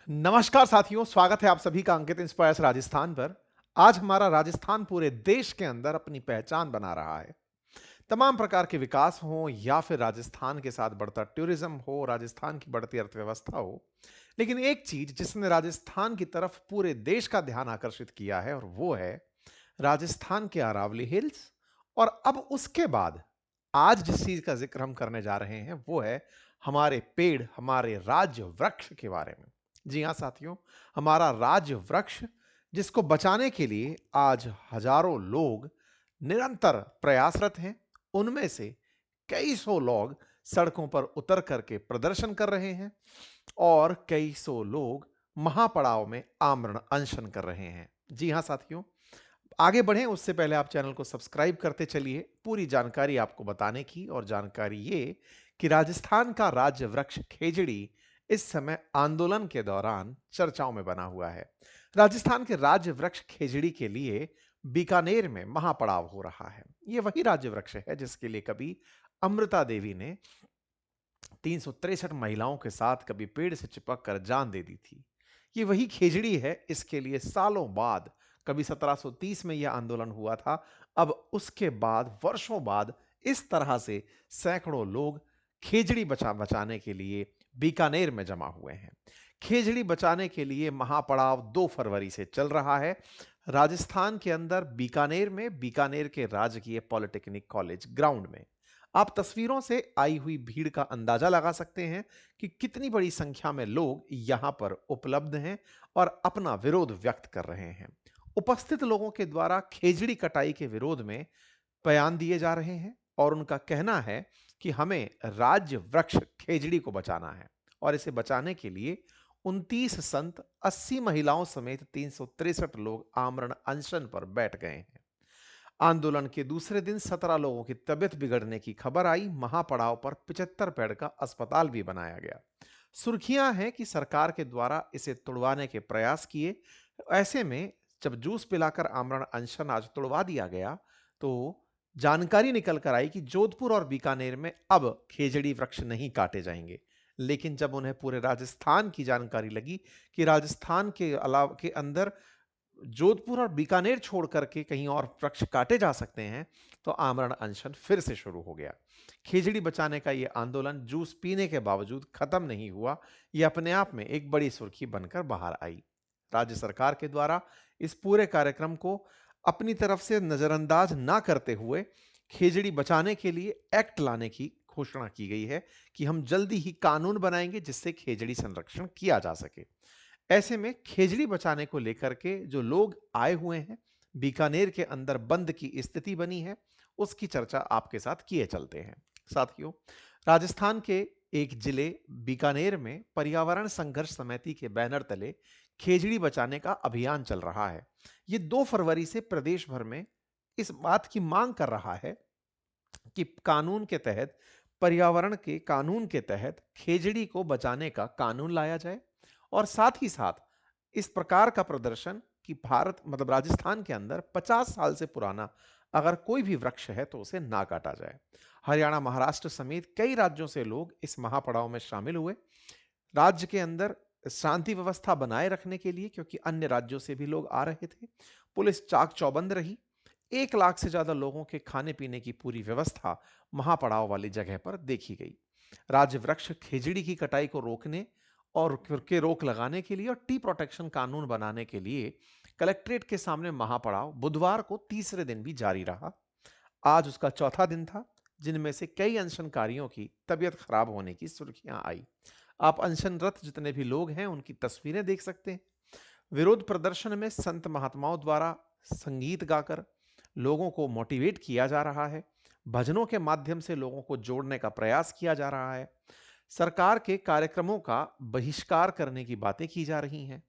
नमस्कार साथियों, स्वागत है आप सभी का अंकित इंस्पायर्स राजस्थान पर। आज हमारा राजस्थान पूरे देश के अंदर अपनी पहचान बना रहा है। तमाम प्रकार के विकास हो या फिर राजस्थान के साथ बढ़ता टूरिज्म हो, राजस्थान की बढ़ती अर्थव्यवस्था हो, लेकिन एक चीज जिसने राजस्थान की तरफ पूरे देश का ध्यान आकर्षित किया है और वो है राजस्थान के अरावली हिल्स। और अब उसके बाद आज जिस चीज का जिक्र हम करने जा रहे हैं वो है हमारे पेड़, हमारे राज्य वृक्ष के बारे में। जी हां साथियों, हमारा राज्य वृक्ष जिसको बचाने के लिए आज हजारों लोग निरंतर प्रयासरत हैं। उनमें से कई सौ लोग सड़कों पर उतर करके प्रदर्शन कर रहे हैं और कई सौ लोग महापड़ाव में आमरण अनशन कर रहे हैं। जी हां साथियों, आगे बढ़ें उससे पहले आप चैनल को सब्सक्राइब करते चलिए पूरी जानकारी आपको बताने की। और जानकारी ये कि राजस्थान का राज्य वृक्ष खेजड़ी इस समय आंदोलन के दौरान चर्चाओं में बना हुआ है। राजस्थान के राज्य वृक्ष खेजड़ी के लिए बीकानेर में महापड़ाव हो रहा है। ये वही राज्य वृक्ष है जिसके लिए कभी अमृता देवी ने 363 महिलाओं के साथ कभी पेड़ से चिपक कर जान दे दी थी। ये वही खेजड़ी है। इसके लिए सालों बाद कभी 1730 में यह आंदोलन हुआ था। अब उसके बाद वर्षों बाद इस तरह से सैकड़ों लोग खेजड़ी बचाने के लिए बीकानेर में जमा हुए हैं। खेजड़ी बचाने के लिए महापड़ाव 2 फरवरी से चल रहा है राजस्थान के अंदर, बीकानेर में, बीकानेर के राजकीय पॉलिटेक्निक कॉलेज ग्राउंड में। आप तस्वीरों से आई हुई भीड़ का अंदाजा लगा सकते हैं कि कितनी बड़ी संख्या में लोग यहां पर उपलब्ध हैं और अपना विरोध व्यक्त कर रहे हैं। उपस्थित लोगों के द्वारा खेजड़ी कटाई के विरोध में बयान दिए जा रहे हैं और उनका कहना है कि हमें राज्य वृक्ष खेजड़ी को बचाना है। और इसे बचाने के लिए 29 संत, 80 महिलाओं समेत 363 लोग आमरण अनशन पर बैठ गए हैं। आंदोलन के दूसरे दिन 17 लोगों की तबियत बिगड़ने की खबर आई। महापड़ाव पर 75 बेड का अस्पताल भी बनाया गया। सुर्खियां हैं कि सरकार के द्वारा इसे तुड़वाने के प्रयास किए। ऐसे में जब जूस पिलाकर आमरण अनशन आज तुड़वा दिया गया तो जानकारी निकल कर आई कि जोधपुर और बीकानेर में अब खेजड़ी वृक्ष नहीं काटे जाएंगे। लेकिन जब उन्हें पूरे राजस्थान की जानकारी लगी कि राजस्थान के अलावा के अंदर जोधपुर और बीकानेर छोड़ करके कहीं और वृक्ष काटे जा सकते हैं, तो आमरण अनशन फिर से शुरू हो गया। खेजड़ी बचाने का यह आंदोलन जूस पीने के बावजूद खत्म नहीं हुआ। यह अपने आप में एक बड़ी सुर्खी बनकर बाहर आई। राज्य सरकार के द्वारा इस पूरे कार्यक्रम को अपनी तरफ से नजरअंदाज ना करते हुए खेजड़ी बचाने के लिए एक्ट लाने की घोषणा की गई है कि हम जल्दी ही कानून बनाएंगे जिससे खेजड़ी संरक्षण किया जा सके। ऐसे में खेजड़ी बचाने को लेकर के जो लोग आए हुए हैं, बीकानेर के अंदर बंद की स्थिति बनी है, उसकी चर्चा आपके साथ किए चलते हैं। साथियों, राजस्थान के एक जिले बीकानेर में पर्यावरण संघर्ष समिति के बैनर तले खेजड़ी बचाने का अभियान चल रहा है। ये 2 फरवरी से प्रदेश भर में इस बात की मांग कर रहा है कि कानून के तहत, पर्यावरण के कानून के तहत खेजड़ी को बचाने का कानून लाया जाए। और साथ ही साथ इस प्रकार का प्रदर्शन कि भारत मतलब राजस्थान के अंदर 50 साल से पुराना अगर कोई भी वृक्ष है तो उसे ना काटा जाए। हरियाणा, महाराष्ट्र समेत कई राज्यों से लोग इस महापड़ाव में शामिल हुए। राज्य के अंदर शांति व्यवस्था बनाए रखने के लिए, क्योंकि अन्य राज्यों से भी लोग आ रहे थे, पुलिस चाक चौबंद रही। 1 लाख से ज्यादा लोगों के खाने पीने की पूरी व्यवस्था महापड़ाव वाली जगह पर देखी गई। राज्य वृक्ष खेजड़ी की कटाई को रोकने और के रोक लगाने के लिए और टी प्रोटेक्शन कानून बनाने के लिए कलेक्ट्रेट के सामने महापड़ाव बुधवार को तीसरे दिन भी जारी रहा। आज उसका चौथा दिन था, जिनमें से कई अनशनकारियों की तबीयत खराब होने की सुर्खियां आई। आप अनशनरत जितने भी लोग हैं उनकी तस्वीरें देख सकते हैं। विरोध प्रदर्शन में संत महात्माओं द्वारा संगीत गाकर लोगों को मोटिवेट किया जा रहा है। भजनों के माध्यम से लोगों को जोड़ने का प्रयास किया जा रहा है। सरकार के कार्यक्रमों का बहिष्कार करने की बातें की जा रही हैं।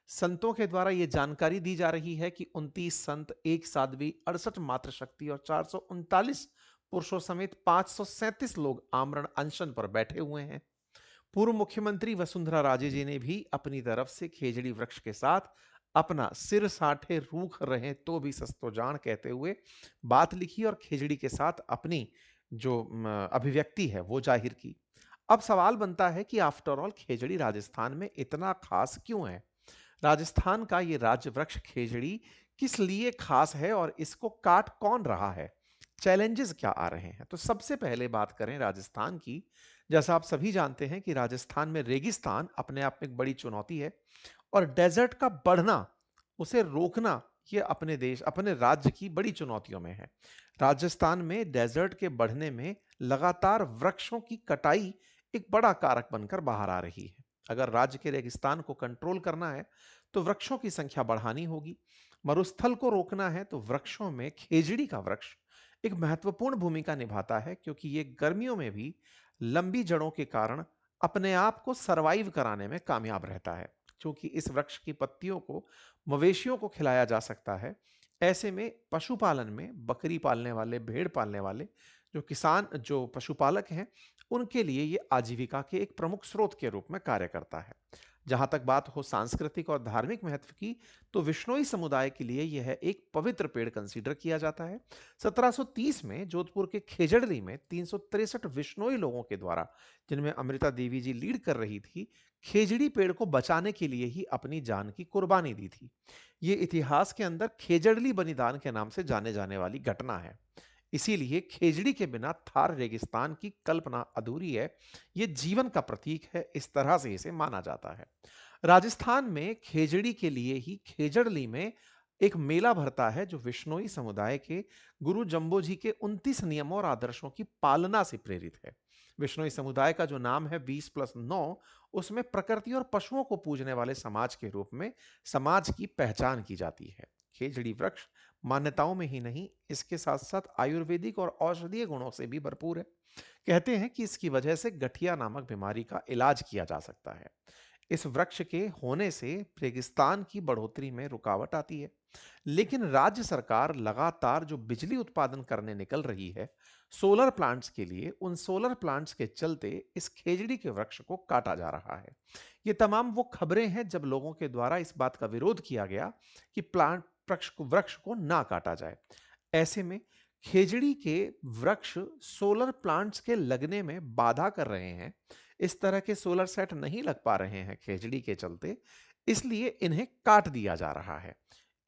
संतों के द्वारा यह जानकारी दी जा रही है कि 29 संत, एक साध्वी, 68 मातृशक्ति और 439 पुरुषों समेत 537 लोग आमरण अनशन पर बैठे हुए हैं। पूर्व मुख्यमंत्री वसुंधरा राजे जी ने भी अपनी तरफ से खेजड़ी वृक्ष के साथ अपना सिर साठे रूख रहे तो भी सस्तो जान कहते हुए बात लिखी और खेजड़ी के साथ अपनी जो अभिव्यक्ति है वो जाहिर की। अब सवाल बनता है कि आफ्टर ऑल खेजड़ी राजस्थान में इतना खास क्यों है? राजस्थान का ये राज्य वृक्ष खेजड़ी किस लिए खास है और इसको काट कौन रहा है? चैलेंजेस क्या आ रहे हैं? तो सबसे पहले बात करें राजस्थान की। जैसा आप सभी जानते हैं कि राजस्थान में रेगिस्तान अपने आप में एक बड़ी चुनौती है और डेजर्ट का बढ़ना, उसे रोकना, ये अपने देश, अपने राज्य की बड़ी चुनौतियों में है। राजस्थान में डेजर्ट के बढ़ने में लगातार वृक्षों की कटाई एक बड़ा कारक बनकर बाहर आ रही है। अगर राज्य के रेगिस्तान को कंट्रोल करना है तो वृक्षों की संख्या बढ़ानी होगी। मरुस्थल को रोकना है तो वृक्षों में खेजड़ी का वृक्ष एक महत्वपूर्ण भूमिका निभाता है, क्योंकि ये गर्मियों में भी लंबी जड़ों के कारण अपने आप को सरवाइव कराने में कामयाब रहता है। क्योंकि इस वृक्ष की पत्तियों को मवेशियों को खिलाया जा सकता है, ऐसे में पशुपालन में बकरी पालने वाले, भेड़ पालने वाले जो किसान, जो पशुपालक हैं, उनके लिए ये आजीविका के एक प्रमुख स्रोत के रूप में कार्य करता है। जहां तक बात हो सांस्कृतिक और धार्मिक महत्व की, तो विश्नोई समुदाय के लिए यह एक पवित्र पेड़ कंसीडर किया जाता है। 1730 में जोधपुर के खेजड़ली में 363 विश्नोई लोगों के द्वारा, जिनमें अमृता देवी जी लीड कर रही थी, खेजड़ी पेड़ को बचाने के लिए ही अपनी जान की कुर्बानी दी थी। ये इतिहास के अंदर खेजड़ली बलिदान के नाम से जाने जाने वाली घटना है। इसीलिए खेजड़ी के बिना थार रेगिस्तान की कल्पना अधूरी है। यह जीवन का प्रतीक है, इस तरह से इसे माना जाता है। राजस्थान में खेजड़ी के लिए ही खेजड़ली में एक मेला भरता है, जो विश्नोई समुदाय के गुरु जंबो जी के 29 नियमों और आदर्शों की पालना से प्रेरित है। विश्नोई समुदाय का जो नाम है 20+9, उसमें प्रकृति और पशुओं को पूजने वाले समाज के रूप में समाज की पहचान की जाती है। खेजड़ी वृक्ष मान्यताओं में ही नहीं, इसके साथ साथ आयुर्वेदिक और औषधीय गुणों से भी भरपूर है। कहते हैं कि इसकी वजह से गठिया नामक बीमारी का इलाज किया जा सकता है। इस वृक्ष के होने से रेगिस्तान की बढ़ोतरी में रुकावट आती है, लेकिन राज्य सरकार लगातार जो बिजली उत्पादन करने निकल रही है सोलर प्लांट्स के लिए, उन सोलर प्लांट्स के चलते इस खेजड़ी के वृक्ष को काटा जा रहा है। ये तमाम वो खबरें हैं जब लोगों के द्वारा इस बात का विरोध किया गया कि प्लांट वृक्ष को ना काटा जाए। ऐसे में खेजड़ी के वृक्ष सोलर प्लांट्स के लगने में बाधा कर रहे हैं। इस तरह के सोलर सेट नहीं लग पा रहे हैं खेजड़ी के चलते, इसलिए इन्हें काट दिया जा रहा है।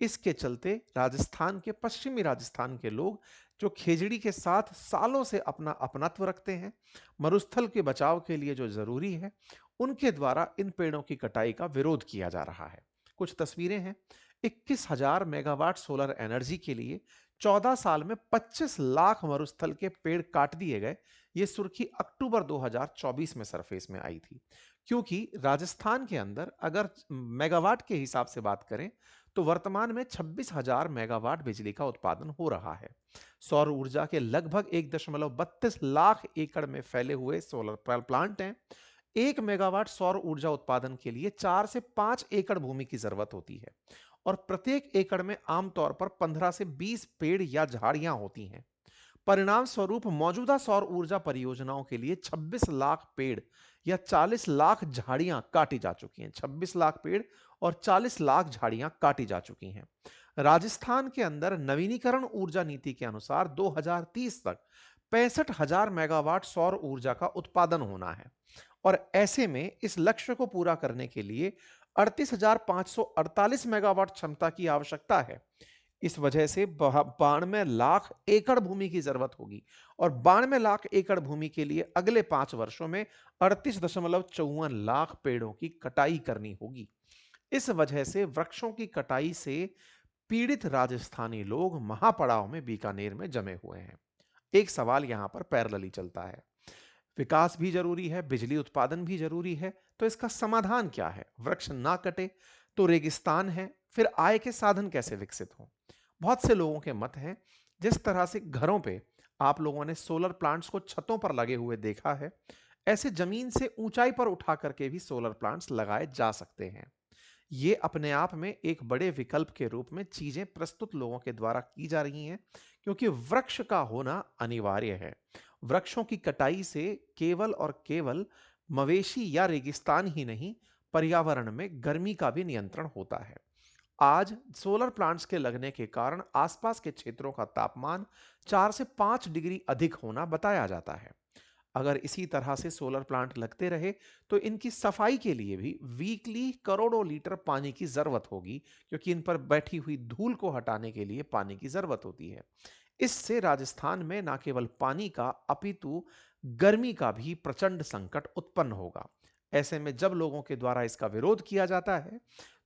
इसके चलते राजस्थान के, पश्चिमी राजस्थान के लोग जो खेजड़ी के साथ सालों से अपना अपनत्व रखते हैं, मरुस्थल के बचाव के लिए जो जरूरी है, उनके द्वारा इन पेड़ों की कटाई का विरोध किया जा रहा है। कुछ तस्वीरें हैं। 21,000 मेगावाट सोलर एनर्जी के लिए 14 साल में 25 लाख मरुस्थल के पेड़ काट दिए गए। ये सुर्खी अक्टूबर 2024 में सरफेस में आई थी। क्योंकि राजस्थान के अंदर अगर मेगावाट के हिसाब से बात करें तो वर्तमान में 26,000 मेगावाट बिजली का उत्पादन हो रहा है। सौर ऊर्जा के लगभग 1.32 लाख एकड़ में फैले हुए सोलर प्लांट हैं। 1 मेगावाट सौर ऊर्जा उत्पादन के लिए 4 से 5 एकड़ भूमि की जरूरत होती है और प्रत्येक एकड़ में आमतौर पर 15 से 20 पेड़ या झाड़ियां होती हैं। परिणाम स्वरूप मौजूदा सौर ऊर्जा परियोजनाओं के लिए 26 लाख पेड़ या 40 लाख झाड़ियां काटी जा चुकी हैं। 26 लाख पेड़ और 40 लाख झाड़ियां काटी जा चुकी हैं। राजस्थान के अंदर नवीनीकरण ऊर्जा नीति के अनुसार 2030 तक 65,000 मेगावाट सौर ऊर्जा का उत्पादन होना है और ऐसे में इस लक्ष्य को पूरा करने के लिए 38,548 मेगावाट क्षमता की आवश्यकता है। इस वजह से 92 लाख एकड़ भूमि की जरूरत होगी और 92 लाख एकड़ भूमि के लिए अगले 5 वर्षों में 38.54 लाख पेड़ों की कटाई करनी होगी। इस वजह से वृक्षों की कटाई से पीड़ित राजस्थानी लोग महापड़ाव में बीकानेर में जमे हुए हैं। एक सवाल यहां पर पैरेलली चलता है। विकास भी जरूरी है, बिजली उत्पादन भी जरूरी है, तो इसका समाधान क्या है? वृक्ष ना कटे तो रेगिस्तान है, फिर आय के साधन कैसे विकसित हों? बहुत से लोगों के मत हैं। जिस तरह से घरों पे आप लोगों ने सोलर प्लांट्स को छतों पर लगे हुए देखा है, ऐसे जमीन से ऊंचाई पर उठा करके भी सोलर प्लांट्स लगाए जा सकते हैं। ये अपने आप में एक बड़े विकल्प के रूप में चीजें प्रस्तुत लोगों के द्वारा की जा रही हैं, क्योंकि वृक्ष का होना अनिवार्य है। वृक्षों की कटाई से केवल और केवल मवेशी या रेगिस्तान ही नहीं, पर्यावरण में गर्मी का भी नियंत्रण होता है। आज सोलर प्लांट्स के लगने के कारण आसपास के क्षेत्रों का तापमान 4 से 5 डिग्री अधिक होना बताया जाता है। अगर इसी तरह से सोलर प्लांट लगते रहे तो इनकी सफाई के लिए भी वीकली करोड़ों लीटर पानी की जरूरत होगी, क्योंकि इन पर बैठी हुई धूल को हटाने के लिए पानी की जरूरत होती है। इससे राजस्थान में न केवल पानी का अपितु गर्मी का भी प्रचंड संकट उत्पन्न होगा। ऐसे में जब लोगों के द्वारा इसका विरोध किया जाता है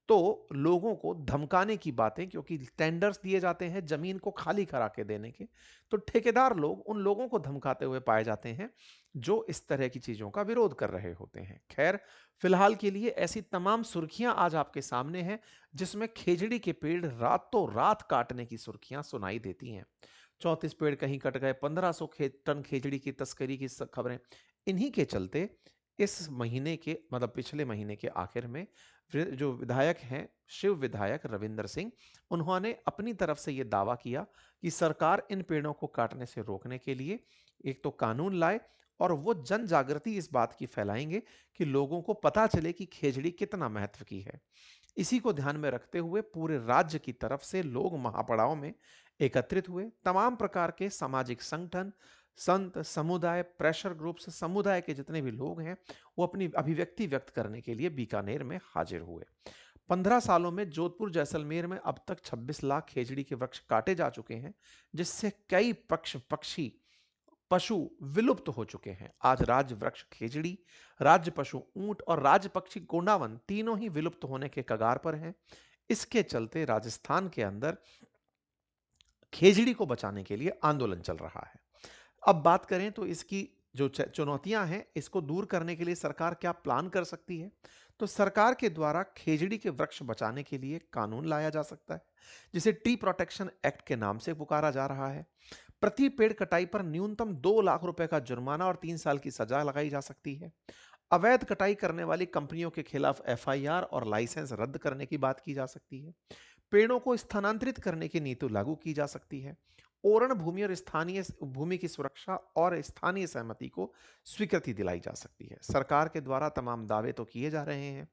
तो लोगों को धमकाने की बातें, क्योंकि टेंडर्स दिए जाते हैं जमीन को खाली करा के देने के, तो ठेकेदार लोग उन लोगों को धमकाते हुए पाए जाते हैं जो इस तरह की चीजों का विरोध कर रहे होते हैं। खैर, फिलहाल के लिए ऐसी तमाम सुर्खियां आज आपके सामने हैं जिसमें खेजड़ी के पेड़ रातों रात काटने की सुर्खियां सुनाई देती हैं। 34 पेड़ कहीं कट गए, 1500 टन खेजड़ी की तस्करी की खबरें। इन्हीं के चलते इस महीने के मतलब पिछले महीने के आखिर में जो विधायक हैं, शिव विधायक रविंदर सिंह, उन्होंने अपनी तरफ से यह दावा किया कि सरकार इन पेड़ों को काटने से रोकने के लिए एक तो कानून लाए और वो जन जागृति इस बात की फैलाएंगे कि लोगों को पता चले कि खेजड़ी कितना महत्व की है। इसी को ध्यान में रखते हुए पूरे राज्य की तरफ से लोग महापड़ाव में एकत्रित हुए। तमाम प्रकार के सामाजिक संगठन, संत, समुदाय, प्रेशर ग्रुप्स, समुदाय के जितने भी लोग हैं, वो अपनी अभिव्यक्ति व्यक्त करने के लिए बीकानेर में हाजिर हुए। 15 सालों में जोधपुर जैसलमेर में अब तक 26 लाख खेजड़ी के वृक्ष काटे जा चुके हैं, जिससे कई पक्षी पशु विलुप्त हो चुके हैं। आज राज्य वृक्ष खेजड़ी, राज्य पशु ऊंट और राज्य पक्षी गोंडावन तीनों ही विलुप्त होने के कगार पर हैं। इसके चलते राजस्थान के अंदर खेजड़ी को बचाने के लिए आंदोलन चल रहा है। अब बात करें तो इसकी जो चुनौतियां हैं, इसको दूर करने के लिए सरकार क्या प्लान कर सकती है? तो सरकार के द्वारा खेजड़ी के वृक्ष बचाने के लिए कानून लाया जा सकता है, जिसे ट्री प्रोटेक्शन एक्ट के नाम से पुकारा जा रहा है। प्रति पेड़ कटाई पर न्यूनतम 2 लाख रुपए का जुर्माना और 3 साल की सजा लगाई जा सकती है। अवैध कटाई करने वाली कंपनियों के खिलाफ एफआईआर और लाइसेंस रद्द करने की बात की जा सकती है। पेड़ों को स्थानांतरित करने की नीति लागू की जा सकती है। ओरण भूमि और स्थानीय भूमि की सुरक्षा और स्थानीय सहमति को स्वीकृति दिलाई जा सकती है। सरकार के द्वारा तमाम दावे तो किए जा रहे हैं,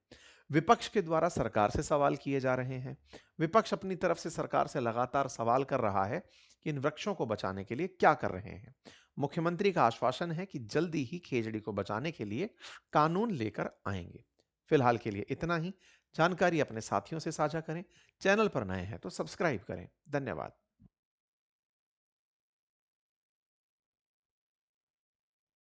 विपक्ष के द्वारा सरकार से सवाल किए जा रहे हैं। विपक्ष अपनी तरफ से सरकार से लगातार सवाल कर रहा है कि इन वृक्षों को बचाने के लिए क्या कर रहे हैं। मुख्यमंत्री का आश्वासन है कि जल्दी ही खेजड़ी को बचाने के लिए कानून लेकर आएंगे। फिलहाल के लिए इतना ही। जानकारी अपने साथियों से साझा करें। चैनल पर नए हैं तो सब्सक्राइब करें। धन्यवाद।